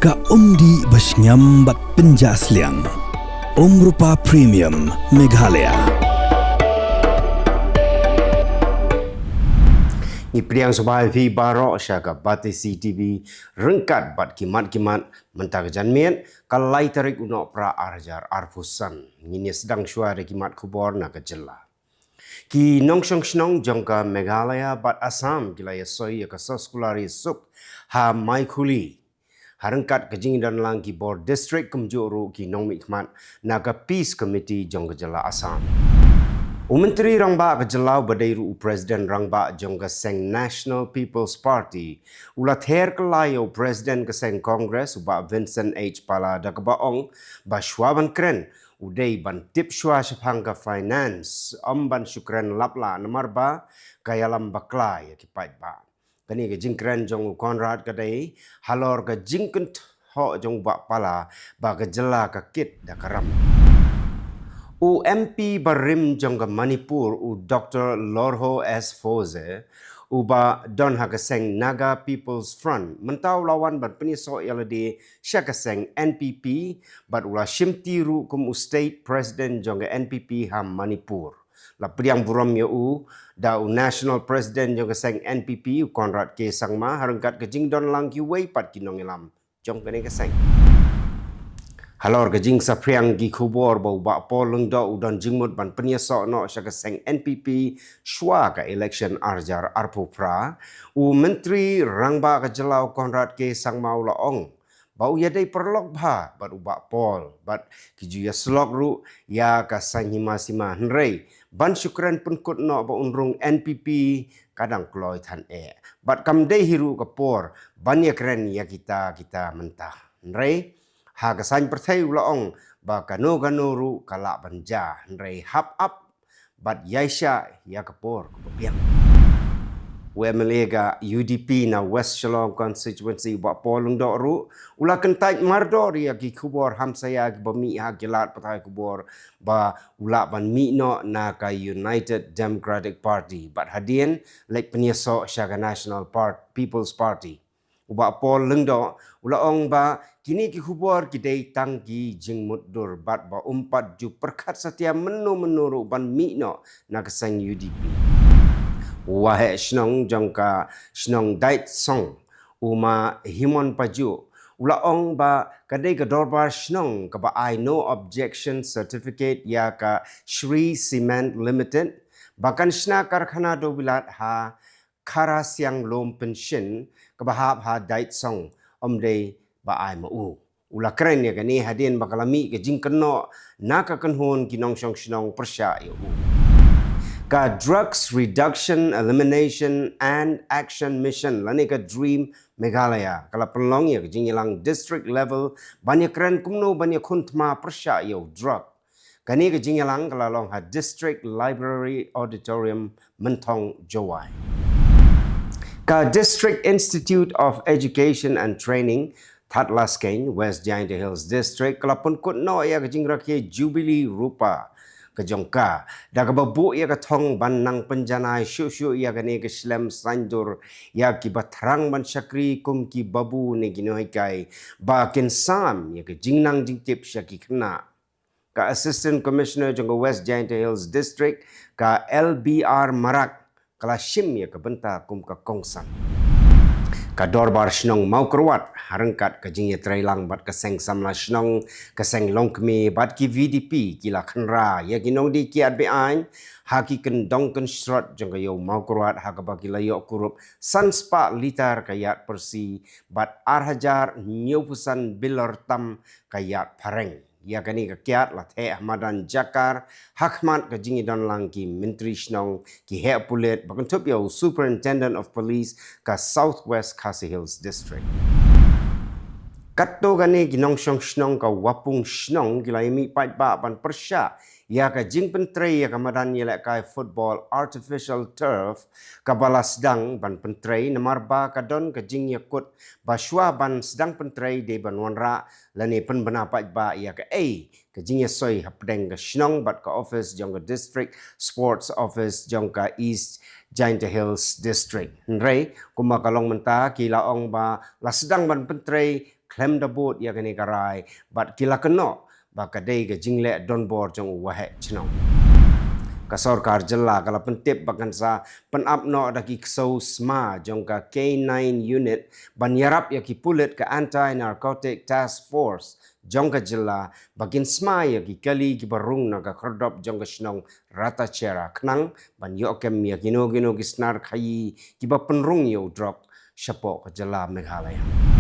Ka umdi basnyam bat penjasliang. Nohprah Premium Meghalaya. Ni priang sebai vi barok syaka bati CTV rengkat bat kimat-kimat mentag janmian kalai tarik Nohprah arjar arfusan ngini sedang syuara kimat Khubor na ke Jylla. Ki nongsong snong jongka Meghalaya bat Assam kilaya soi ya kasoskulari suk ha mai khuli. Harengkat kejing dan lang ki board district kemjuru ki nong mikmat naga peace committee jong ke Jylla Assam. Menteri rangba ke Jylla badairu presiden rangba jong ke seng National People's Party ulat her kelayo presiden ke seng Congress uba Vincent H Pala da ke baong ba shwaban kren udai ban tip shwa shapang ke finance ban syukran lapla nomor ba kayalam bakla ya ki pait ba. Kani ke jingkran jong Konrad kadai halor ke jingkent ho jong bak pala ba ke Jylla ke kit da karam. MP barim jong ke Manipur Dr. Lorho S. Foze ba don ha ke seng Naga People's Front mentau lawan ban peniso yala di sya ke seng NPP bat ula shimtiru kum state president jong ke NPP ha Manipur. La priang buram ya da national president jong keseng NPP Konrad K Sangma harengkat kejing don lang ki wei pat kinong ilam jong kene keseng halor kejing sa priang gi Khubor bau ba pol lengdo udon jingmut ban penyeso no sya keseng NPP shwa ka election arjar arpupra menteri rangba ke Jylla Konrad K Sangma ulaong bau ya dai perlok bha bat ubak pol bat kiju ya slok ru ya ka sanyima sima hnrei ban syukran penkut no ba unrung NPP kadang kloy than bat kam dei hiru ka por ban ya kren ya kita mentah hnrei ha ka san Pyrthei ulaong ba kano ru kala banja hnrei hap up bat yaisha ya ka por ka piang UMLA ga UDP na West Shalom constituency ba polung do ru ula kentai mardor ya ki Khubor hamsaya ki bami ha gilat patai Khubor ba ula ban mi no na ka United Democratic Party but hadien like penyeso syaga National People's Party uba pol lengdo ula ong ba kini ki Khubor ki dei tangki jingmut dur bat ba umpat ju perkat setia menu ban mi no na keseng UDP wahe snong jongka snong dait song uma himon paju ulaong ba kadai ka dorbar snong ka ba I no objection certificate ya ka Shri Cement Limited bahkan sna karkhana do bilat ha khara siang lom pension ka ba ha dait song omdei ba ai mau ula keren ya kani hadin bakalami ke jingkeno naka kanhon kinong snong persya ya ka Drugs Reduction, Elimination and Action Mission lani ka Dream Meghalaya kala pelong ya kejingilang district level banyak keren kumno banyak kuntma persya yo drug kani kejingilang kala long ha district library auditorium mentong jawai ka District Institute of Education and Training Thatlaskeng West Giant Hills District kala pun kutno ya kejingrakye Jubilee Rupa kejongka da ka babu ya ka thong ban nang penjanai syu ya ka ne ke slam sandur ya ki batrang ban syakri kum ki babu ne ginoi kai ba kin sam ya ke jingnang jingtip syaki kena ka assistant commissioner jong West Giant Hills District ka LBR Marak kala shim ya ka benta kum ka kongsan ka dorbar snong mau kerwat harengkat ka jingye trailang bat ka seng samla snong ka seng longkmi bat ki VDP kila khenra ya ginong di ki adbean haki kendong ken shrot jong yo mau kerwat ha ka baki layo kurup sanspa litar kayat persi bat arhajar nyupusan bilor tam kayat pareng ya kani ka kiat la the ahmadan jakar hakmat ka jingi don lang ki menteri snong ki he pulet bakon top yo superintendent of police ka Southwest Khasi Hills District katto gani ginong snong ka wapung snong gilai mi pat ba ban persya ya ka jing pentrei ya ka madan yelek kai football artificial turf ka balas dang ban pentrei namar ba ka don ka jing yakut baswa ban sedang pentrei de ban wanra lani pen bana pat ba ya ka ka jing ya soi hapdeng ka snong bat ka office jong ka district sports office jong ka East Giant Hills District. Nrei kumakalong menta kilaong ba lasdang ban pentrei klem da bot ya gani karai bat kila keno baka dei ga jingle don bor jong wahe chnong ka sarkar Jylla kala pentip bakan sa penap no da ki kso sma jong ka K9 unit ban yarap ya ki pulit ka anti narcotic task force jong ka Jylla bakin sma ya ki kali ki barung na ka kordop jong ka shnong rata chera knang ban yo kem ya gino ki snar khayi ki ba penrung yo drop shapo ka Jylla Meghalaya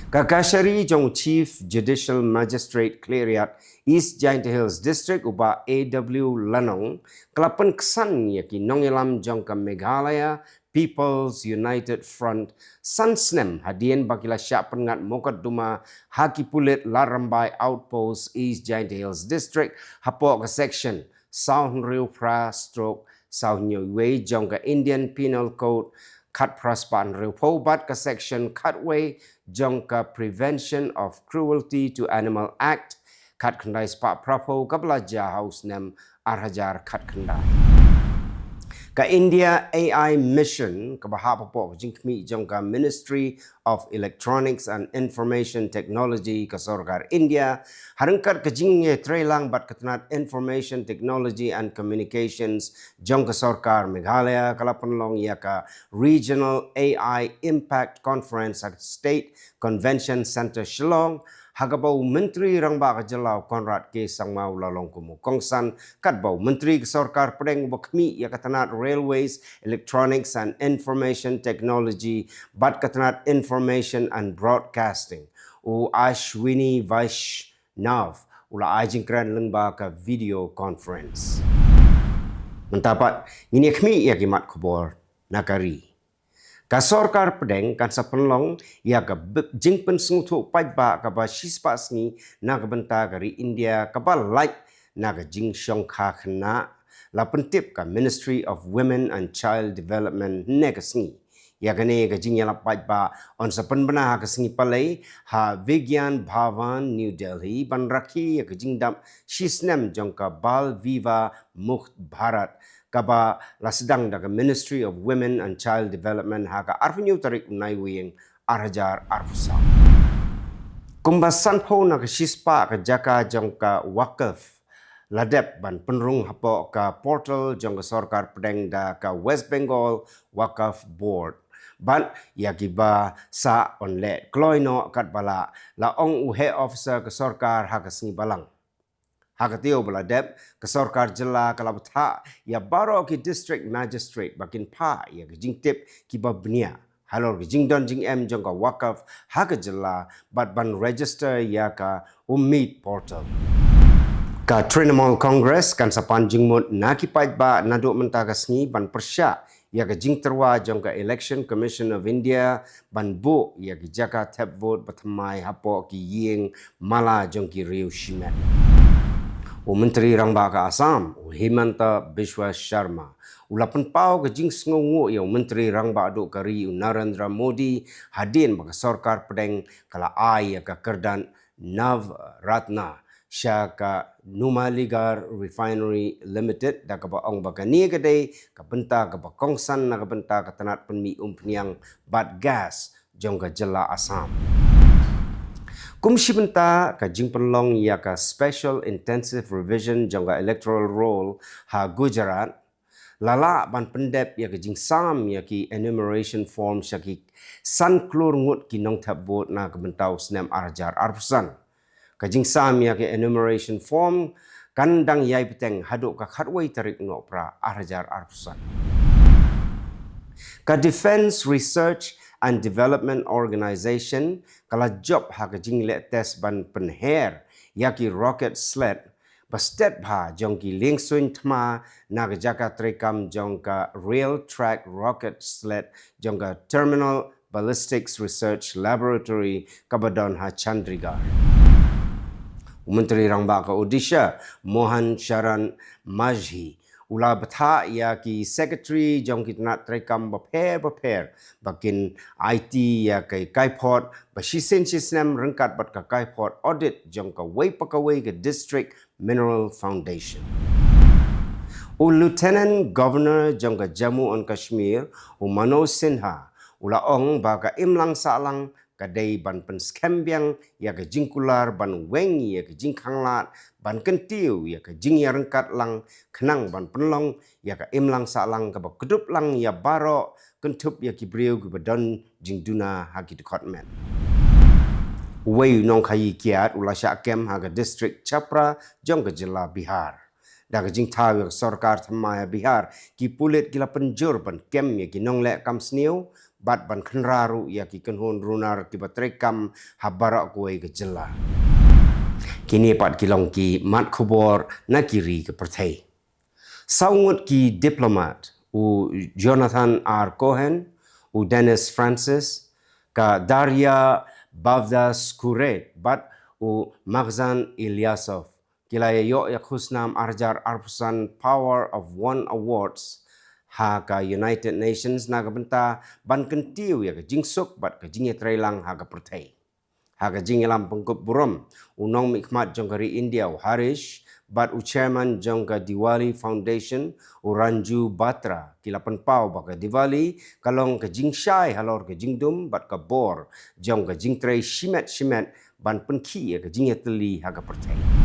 Kakashari jong Chief Judicial Magistrate Cleriat East Giant Hills District uba AW Lanong kelapan kesan yaki nongilam jong ka Meghalaya People's United Front Sansnem hadian bakila syak pengat mokat duma haki pulit larambai outpost East Giant Hills District hapok ka section South Nohprah stroke South Nyoi jong ka Indian Penal Code kat praspan repo bat ka section cutway jong ka Prevention of Cruelty to Animal Act kat kandai spa prapo kablaja house nem arhajar kat kandai ka India AI mission ka bahapa po jingkmi jong ka Ministry of Electronics and Information Technology ka sarkar India harangkat ka jingye trailang bat katanat Information Technology and Communications jong ka sarkar Meghalaya kalapanlong ya ka Regional AI Impact Conference at State Convention Center Shillong hagabau menteri rangba ka Jylla Conrad K Sangmau lalong kumu kongsan katbau menteri sarkar pedeng bakmi ya katanat railways electronics and information technology bat katanat information and broadcasting u Ashwini Vaishnav ula ajingkran lengba ka video conference mentapat ini kami ya kimat Khubor nakari Kasarkar pedeng kan sa penlong ya ka jingpen sungtu pajba ka ba shispa sni na ka benta kari India ka ba like na ka jing syong kha khna la pentip ka Ministry of Women and Child Development ne ka sni ya kane ka jing ya la pajba on sa penbena ka sni palai ha Vigyan Bhavan New Delhi ban rakhi ya ka jing dam shisnem jong ka Bal Viva Mukt Bharat kaba la sedang daga Ministry of Women and Child Development haka arvenyu tarik unai wing arhajar arfusa kumbasan po na ka shispa ka jaka jong ka wakaf ladep ban penrung hapo ka portal jong ka sarkar pedeng da ka West Bengal Wakaf Board ban yakiba sa onle kloino kat bala la ong uhe officer ka sarkar haka singi balang Hakatio beladep ke sarkar Jylla kalabutha ya baro ki district magistrate bakin pa ya jing tip ki babnia halor jing don jing em jong ka wakaf haka Jylla bat ban register ya ka umid portal ka Trinamool Congress kan sapan jingmut nakipait ba naduk mentaga sni ban persya ya ka jing terwa jong ka Election Commission of India ban bu ya ki jaka tap vote batmai hapo ki ying mala jong ki riu shimet Menteri Rangba ka Assam, Himanta Biswa Sharma. Ulapan pau ke jing sengongu yang Menteri Rangba aduk kari Narendra Modi hadin baka sarkar pedeng kala ai ka kerdan Nav Ratna syaka Numaligar Refinery Limited da ka baong baka ni kedai ka benta ka bakongsan na ka benta ka tanat penmi peniang bat gas jong ka Jylla Assam. Kumshi benta ka jing penlong ya ka Special Intensive Revision jangka Electoral Roll ha Gujarat lala ban pendep ya ka jing sam ya ki enumeration form syaki san klur ngut ki nong tap vote na ka bentau snem arjar arpusan ka jing sam ya ki enumeration form kandang yai peteng haduk ka khatwai tarik Nohprah arjar arpusan ka Defense Research and Development Organization kala job ha ka jingle test ban penher yaki rocket sled bastet bha jongki lingsuin thma na ka jaka trekam jongka rail track rocket sled jongka Terminal Ballistics Research Laboratory kabadon ha Chandigarh Menteri Rangba ka Odisha Mohan Sharan Majhi Ula betha ya ki secretary jong kita nak trekam baper bakin IT ya kai kaipot basisen sistem rengkat bat ka kaipot audit jong ka wei pakawai ke district mineral foundation Lieutenant Governor jong ka Jammu and Kashmir Manoj Sinha ula ong baka imlang salang kadai ban pen skembiang ya ke jingkular ban wengi ya ke jingkanglat ban kentiu ya ke jing ya rengkat lang kenang ban penlong ya ke imlang salang ke kedup lang ya barok kentup ya ki briu ke badon jingduna haki department wei nong khai kiat ulasha kem haga district Chapra jong ke Jylla Bihar da ke jing taw ya sarkar thamaya Bihar ki pulit kila penjur ban kem ya ki nong le kam sniu bat ban khenraru ya ki kenhun runar ki batrekam habarak kuai ke Jylla kini pat kilong ki mat Khubor na kiri ke Pyrthei saungut ki diplomat u Jonathan R. Cohen u Dennis Francis ka Daria Bavdas Kuret bat u Maghzan Ilyasov kila yo ya khusnam arjar arpusan Power of One Awards ha ka United Nations na benta ban kentiu ya ke jingsuk bat ke jingye trailang ha ka Pyrthei ha ka jing lam pengkup buram unong mikmat jongkari India u Harish bat u chairman jongka Diwali Foundation u Ranju Batra kila penpau ba ke Diwali kalong ke jing shai halor ke jingdum bat ke bor jong ke jing trai shimet ban penki ya ke jingye teli ha ka Pyrthei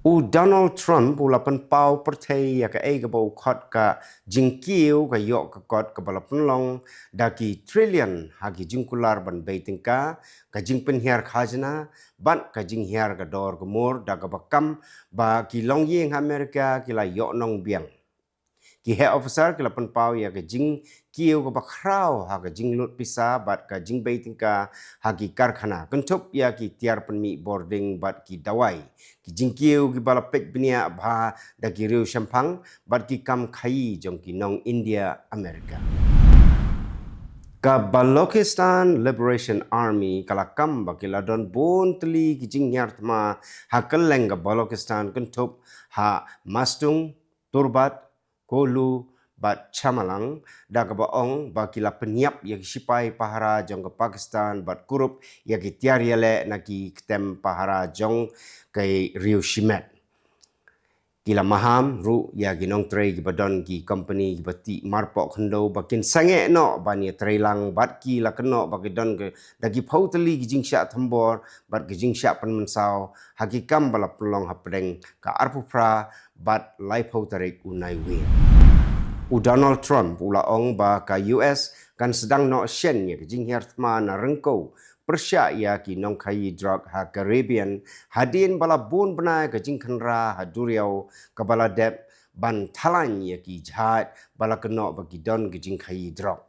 u Donald Trump u lapan pau Pyrthei ya ka ei ka bau khot ka jingkiu ka yok ka kot ka balapan long daki trillion hagi jingkular ban beitingka ka jing penhiar khajna ban ka jing hiar ka dor gemur da ka bakam ba ki long yeng Amerika ki la yok nong biang ki head officer ki lapan pau ya ka jing kiu ka bakrau ha ka jing lut pisa bat ka jing beitingka hagi karkhana kentup ya ki tiar penmi boarding bat ki dawai ki jing kiu ki balapek benia bha da ki riu shampang bat ki kam khai jong ki nong India Amerika ka Balochistan Liberation Army kalakam ba ki ladon bon teli ki jing nyar tma ha Kylleng ka Balochistan kentup ha mastung turbat kolu bat chamalang da ka baong ba kila penyap ya ki sipai pahara jong ke Pakistan bat kurup ya ki tiariale na ki ketem pahara jong ke Rio Shimet kila maham ru ya ginong tray ki badon ki company ki bati marpok khendo bakin sange no bani trailang bat ki la keno bakidon ke dagi pauteli ki jingsha thambor bat ki jingsha panmansau hakikam bala pelong hapdeng ka arpupra bat laipau tarik unai we u Donald Trump ula ong ba ka US kan sedang no shen ya ki jinghiar thma na rengko persya ya ki nong khai drug ha Caribbean hadin bala bun benai ke jingkhanra ha duriau ke bala dep ban thalan ya ki jhat bala keno bagi don ke jing khai drug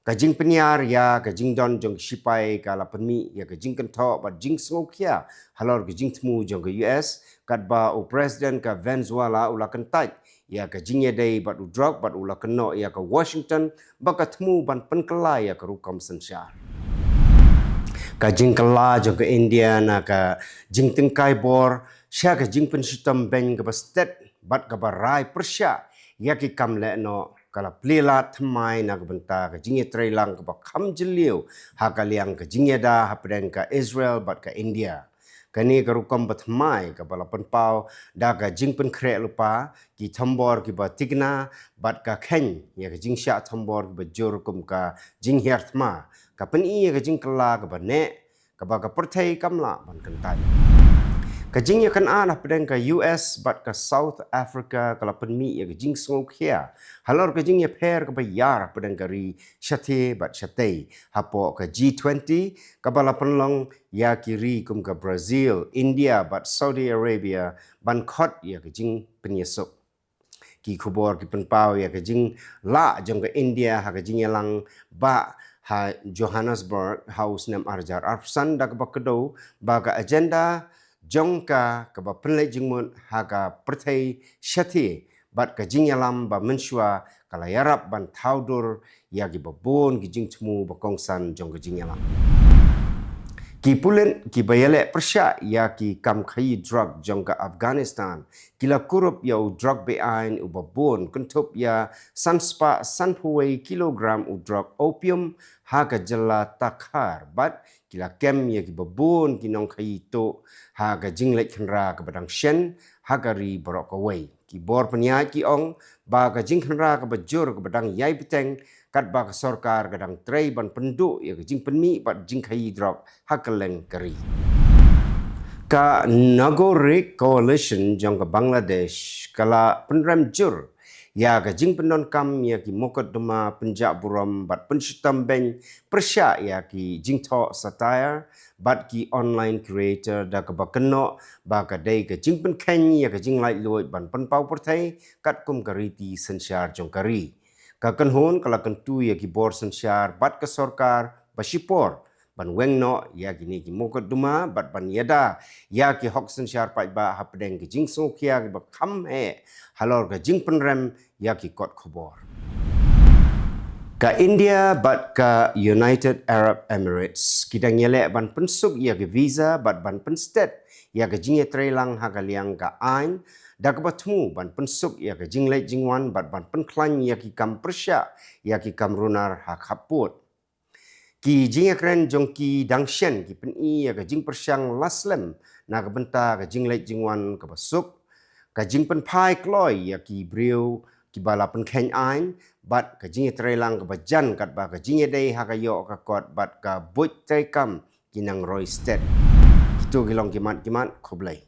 ka jing penyar ya ka jing don jong sipai ka la penmi ya ka jing kentho ba jing smokia halor ke jing tmu jong ke US kat ba u president ka Venezuela ula kentai ya ka jing yadai bat u drug bat ula keno ya ka Washington ba ka tmu ban penkelai ya ka rukam sensyar ka jing kala jong ke India na ka jing tengkai bor sya ka jing penshitam ben ka state bat ka barai persya ya ki kam le no kala plela thamai na ka benta ka jing trailang ka kham jiliu ha ka liang ka jing da ha pedeng ka Israel bat ka India kani ka rukam bathmai ka balapan pau da ka jing pen khre lupa ki thambor ki ba tigna bat ka khen ya ka jing sha thambor ki ba jor kum ka jing hiar thma ka pen i ka jing kala ka ba ne ka ba ka Pyrthei kamla ban kantai ka jing ya kan ana pedeng ka US bat ka South Africa kala pen mi ya ka jing ngok hia halor ka jing ya per ka ba yar pedeng ka ri shathe bat shatei hapo ka G20 ka bala penlong ya kiri kum ka Brazil India bat Saudi Arabia ban khot ya ka jing penyesuk ki Khubor ki penpau ya ka jing la jong ka India ha ka jing yalang ba ha Johannesburg house nam arjar arsan da ka bakedo ba ka agenda jongka ka ba penlai jingmun ha ka Pyrthei shathe bat ka jing yalam ba mensua kala yarap ban thaudur ya ki babon ki jing tmu ba kongsan jong ka jing yalam ki pulen ki bayale persya ya ki kam khai drug jong ka Afghanistan kila kurup ya u drug beain u babon kentup ya sanspa sanpuai kilogram u drug opium ha ka Jylla takhar bat kila kem ya ki babon ki nong khai to ha ka jinglek khanra ka badang shen ha ka ri borok ka wei ki bor penya ki ong ba ka jing khanra ka bajur ka badang yai peteng kat ba ka sorkar kadang tray ban penduk ya jing penmi bat jing khai drop hakeleng kari. Ka Nagorik Coalition jong ke Bangladesh kala penrem jur ya ke jing penon kam ya ki mokot dema penjak buram bat penshitam ben persya ya ki jing tho satire bat ki online creator da ke bakeno ba ka dei ke jing pen ken ya ke jing lai loi ban pen pau Pyrthei kat kum kariti sensyar jong kari ka kenhon kala kentu ya ki bor sensyar bat ke sorkar basipor ban weng no ya gini ki mokot duma bat ban yada ya ki hok sensyar pai ba hapdeng ki jing so kia ki ba kham he halor ka jing penrem ya ki kot Khubor. Ka India bat ka United Arab Emirates kita nyelek ban pensuk ya ki visa bat ban penstet ya ka jing trelang ha ka liang ka ain da ka batmu ban pensuk ya ka jing lai jingwan bat ban penklan ya ki kam persya ya ki kam runar ha khaput. Ki jing ekren jong ki dangshen ki pen i ya ka jing persyang laslem na ka benta ka jing lai jingwan ka basuk ka jing pen pai kloi ya ki briu ki bala pen khen ain bat ka jing trelang ka bajan kat ba ka jing dei ha ka yo ka kot bat ka buit tai kam ki nang roi stet kitu gilong kimat khoblai.